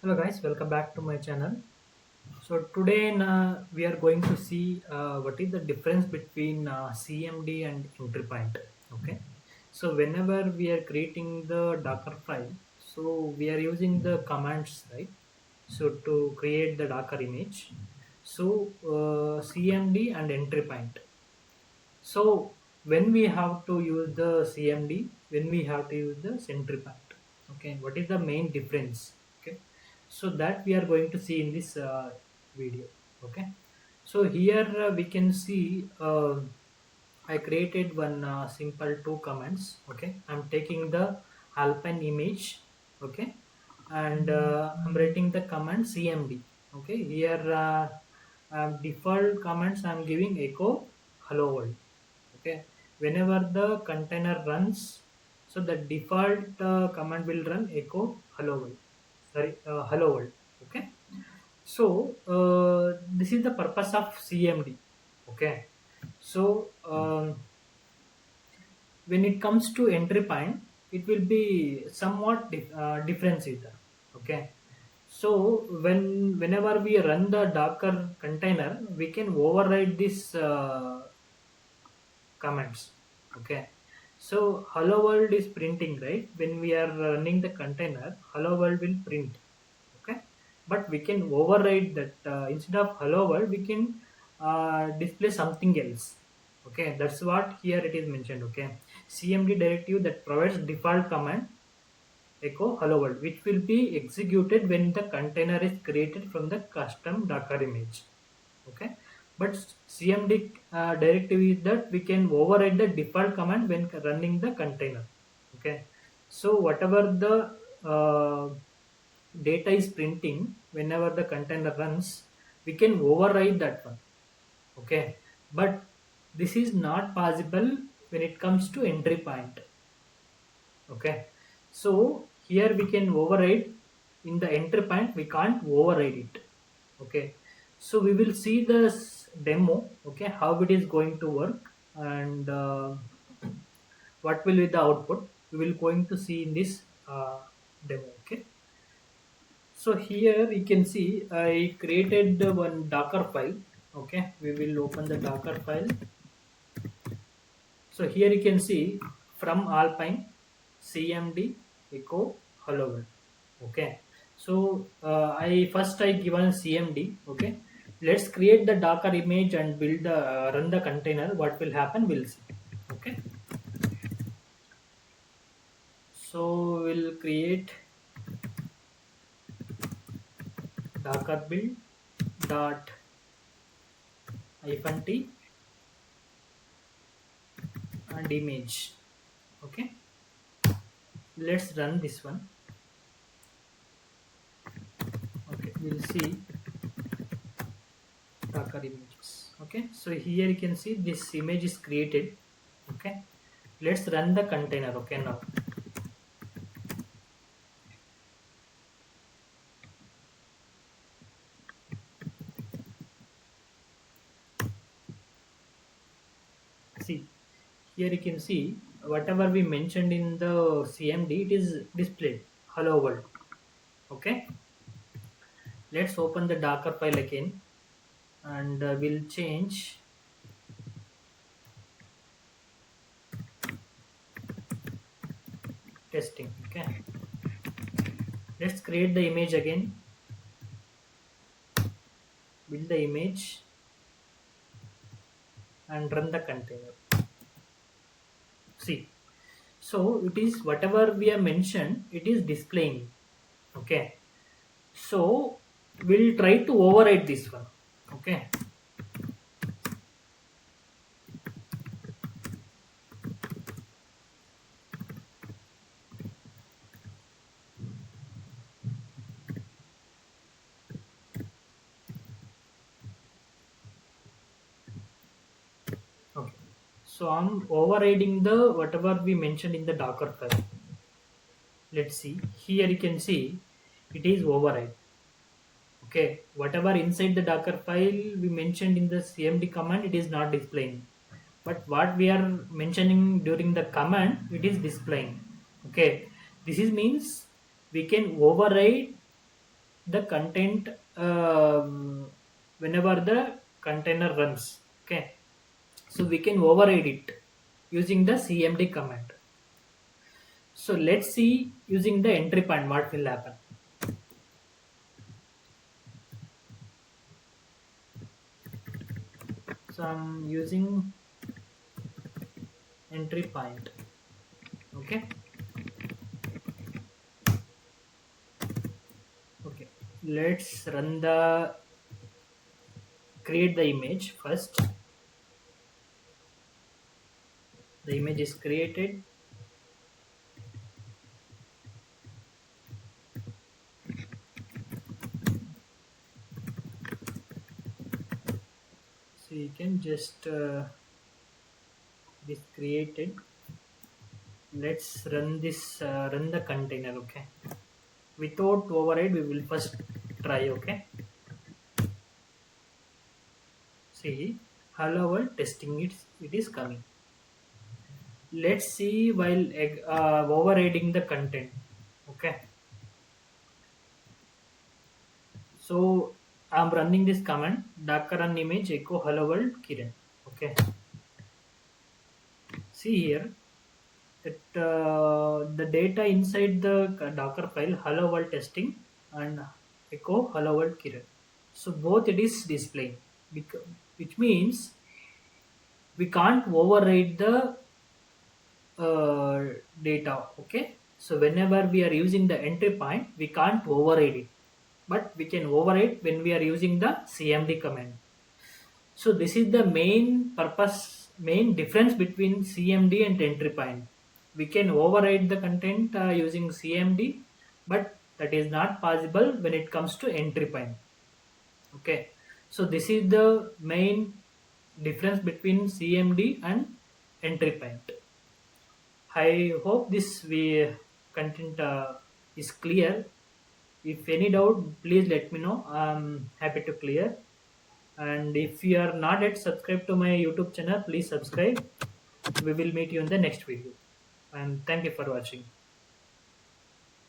Hello guys, welcome back to my channel. So today we are going to see what is the difference between CMD and ENTRYPOINT. Okay, so whenever we are creating the Docker file, so we are using the commands, right? So to create the Docker image, so CMD and ENTRYPOINT. So when we have to use the CMD, when we have to use the ENTRYPOINT. Okay, what is the main difference? Okay, so that we are going to see in this video. Okay, so here we can see I created one simple two commands. Okay, I'm taking the alpine image. Okay, and I'm writing the command CMD. Okay, here default commands I'm giving echo hello world. Okay, whenever the container runs, so the default command will run echo hello world. Sorry, hello world. Okay, so this is the purpose of CMD. Okay, so when it comes to entry point, it will be somewhat different either. Okay, so whenever we run the Docker container, we can override this comments. Okay, so hello world is printing, right? When we are running the container, hello world will print. Okay, but we can override that. Instead of hello world, we can display something else. Okay, that's what here it is mentioned. Okay, CMD directive that provides default command echo hello world, which will be executed when the container is created from the custom Docker image. Okay, but CMD directive is that we can override the default command when running the container. Okay, so whatever the uh, data is printing whenever the container runs, we can override that one. Okay, but this is not possible when it comes to entry point. Okay, so here we can override. In the entry point we can't override it. Okay, so we will see this demo. Okay, how it is going to work, and what will be the output, we will going to see in this demo. Okay, so here you can see I created one Docker file. Okay, we will open the Docker file. So here you can see from alpine CMD echo hello world. Okay, so I given CMD. Okay, let's create the Docker image and build the run the container. What will happen, we'll see. Okay, so we'll create Docker build dot hyphen t and image. Okay, let's run this one. Okay, we'll see Docker images. Okay, so here you can see this image is created. Okay, let's run the container. Okay, now see, here you can see whatever we mentioned in the CMD, it is displayed hello world. Okay, let's open the Docker file again, and we'll change testing. Okay, let's create the image again, build the image and run the container. See, so it is whatever we have mentioned, it is displaying. Okay, so we'll try to override this one. Okay, okay, so I'm overriding the whatever we mentioned in the Docker file. Let's see, here you can see it is override. Okay, whatever inside the Docker file we mentioned in the CMD command, it is not displaying, but what we are mentioning during the command, it is displaying. Okay, this is means we can override the content whenever the container runs. Okay, so we can override it using the CMD command. So let's see using the entry point what will happen. So I'm using entry point. Okay, okay, let's run the create the image first. The image is created. So you can just this created. Let's run this run the container. Okay, without override we will first try. Okay, see, hello world testing, it is coming. Let's see while overriding the content. Okay, so I'm running this command docker run image echo hello world Kiran. Okay, see here that the data inside the docker file hello world testing and echo hello world Kiran, so both it is displaying, which means we can't override the data. Okay, so whenever we are using the entry point we can't override it, but we can override when we are using the CMD command. So this is the main purpose, main difference between CMD and entry point. We can override the content using CMD, but that is not possible when it comes to entry point. Okay, so this is the main difference between CMD and entry point. I hope this we content is clear. If any doubt, please let me know. I'm happy to clear. And if you are not yet subscribed to my YouTube channel, please subscribe. We will meet you in the next video. And thank you for watching.